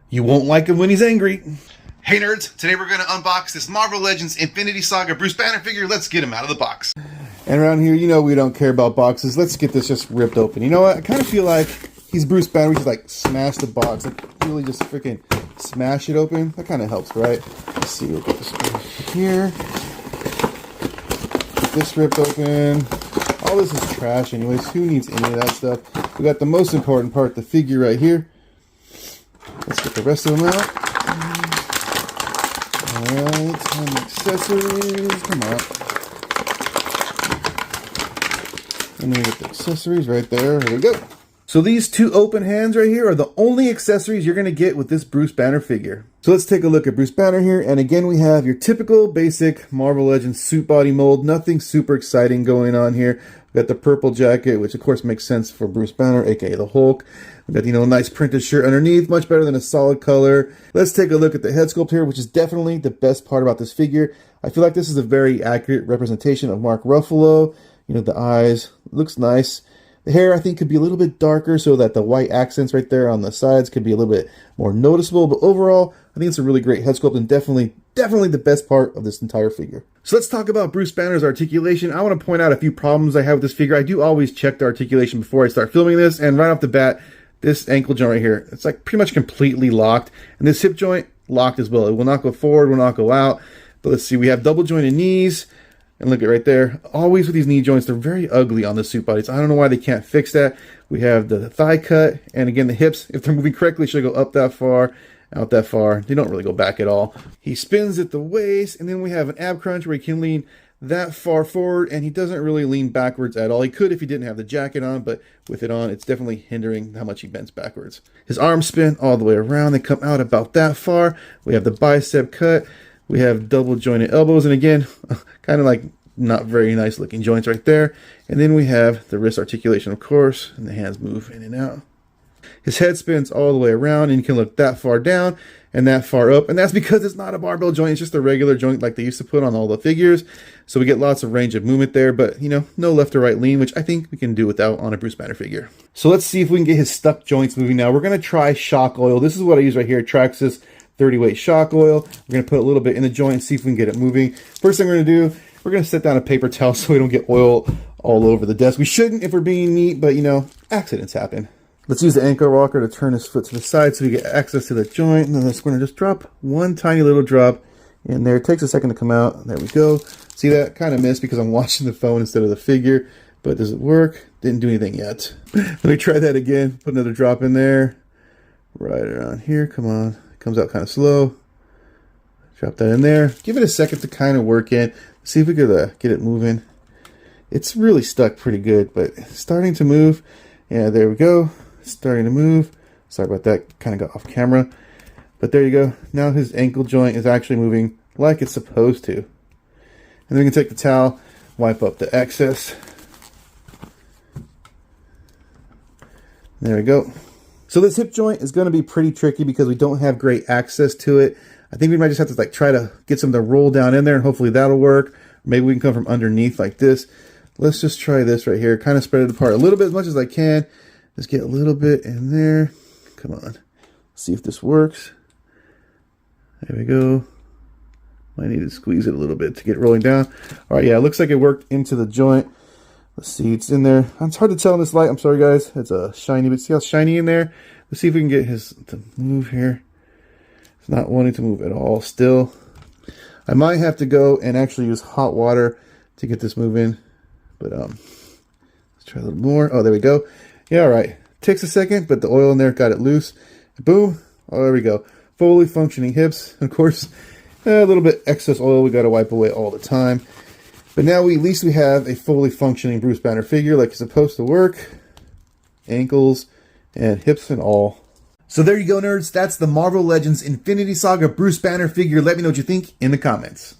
You won't like him when he's angry. Hey nerds, today we're going to unbox this Marvel Legends Infinity Saga Bruce Banner figure. Let's get him out of the box. And around here, you know we don't care about boxes. Let's get this just ripped open. You know what? I kind of feel like he's Bruce Banner. We just like smash the box. Like really just freaking smash it open. That kind of helps, right? Let's see. We'll get this over here. Get this ripped open. All this is trash anyways. Who needs any of that stuff? We got the most important part, the figure right here. Let's get the rest of them out. Alright, and accessories. Come on. And then we get the accessories right there. Here we go. So these two open hands right here are the only accessories you're going to get with this Bruce Banner figure. So let's take a look at Bruce Banner here. And again, we have your typical basic Marvel Legends suit body mold. Nothing super exciting going on here. We've got the purple jacket, which of course makes sense for Bruce Banner, aka the Hulk. We've got, a nice printed shirt underneath, much better than a solid color. Let's take a look at the head sculpt here, which is definitely the best part about this figure. I feel like this is a very accurate representation of Mark Ruffalo. The eyes, looks nice. The hair, I think, could be a little bit darker so that the white accents right there on the sides could be a little bit more noticeable. But overall, I think it's a really great head sculpt and definitely the best part of this entire figure. So let's talk about Bruce Banner's articulation. I want to point out a few problems I have with this figure. I do always check the articulation before I start filming this. And right off the bat, this ankle joint right here, it's like pretty much completely locked. And this hip joint, locked as well. It will not go forward, will not go out. But let's see, we have double jointed knees. And look at right there. Always with these knee joints, they're very ugly on the suit bodies. I don't know why they can't fix that. We have the thigh cut. And again, the hips, if they're moving correctly, should go up that far, out that far. They don't really go back at all. He spins at the waist. And then we have an ab crunch where he can lean that far forward. And he doesn't really lean backwards at all. He could if he didn't have the jacket on. But with it on, it's definitely hindering how much he bends backwards. His arms spin all the way around. They come out about that far. We have the bicep cut. We have double jointed elbows, and again, kind of like not very nice looking joints right there. And then we have the wrist articulation, of course, and the hands move in and out. His head spins all the way around, and you can look that far down and that far up, and that's because it's not a barbell joint, it's just a regular joint like they used to put on all the figures. So we get lots of range of movement there, but no left or right lean, which I think we can do without on a Bruce Banner figure. So let's see if we can get his stuck joints moving now. We're going to try shock oil. This is what I use right here, Traxxas 30 weight shock oil. We're going to put a little bit in the joint and see if we can get it moving. First thing we're going to do, we're going to set down a paper towel so we don't get oil all over the desk. We shouldn't if we're being neat, but accidents happen. Let's use the ankle rocker to turn his foot to the side so we get access to the joint. And then we're going to just drop one tiny little drop in there. It takes a second to come out. There we go. See that? Kind of missed because I'm watching the phone instead of the figure. But does it work? Didn't do anything yet. Let me try that again. Put another drop in there. Right around here. Come on. Comes out kind of slow. Drop that in there. Give it a second to kind of work in. See if we could get it moving. It's really stuck pretty good, but it's starting to move. Yeah, there we go. It's starting to move. Sorry about that. Kind of got off camera. But there you go. Now his ankle joint is actually moving like it's supposed to. And then we can take the towel, wipe up the excess. There we go. So this hip joint is going to be pretty tricky because we don't have great access to it. I think we might just have to try to get some to roll down in there and hopefully that'll work. Maybe we can come from underneath like this. Let's just try this right here. Kind of spread it apart a little bit as much as I can. Just get a little bit in there. Come on. See if this works. There we go. Might need to squeeze it a little bit to get rolling down. All right, yeah, it looks like it worked into the joint. Let's see, it's in there. It's hard to tell in this light. I'm sorry, guys. It's shiny, but see how shiny in there? Let's see if we can get his to move here. It's not wanting to move at all still. I might have to go and actually use hot water to get this moving. But let's try a little more. Oh, there we go. Yeah, all right. Takes a second, but the oil in there got it loose. Boom. Oh, there we go. Fully functioning hips. Of course, a little bit excess oil we got to wipe away all the time. But now at least we have a fully functioning Bruce Banner figure like it's supposed to work. Ankles and hips and all. So there you go, nerds. That's the Marvel Legends Infinity Saga Bruce Banner figure. Let me know what you think in the comments.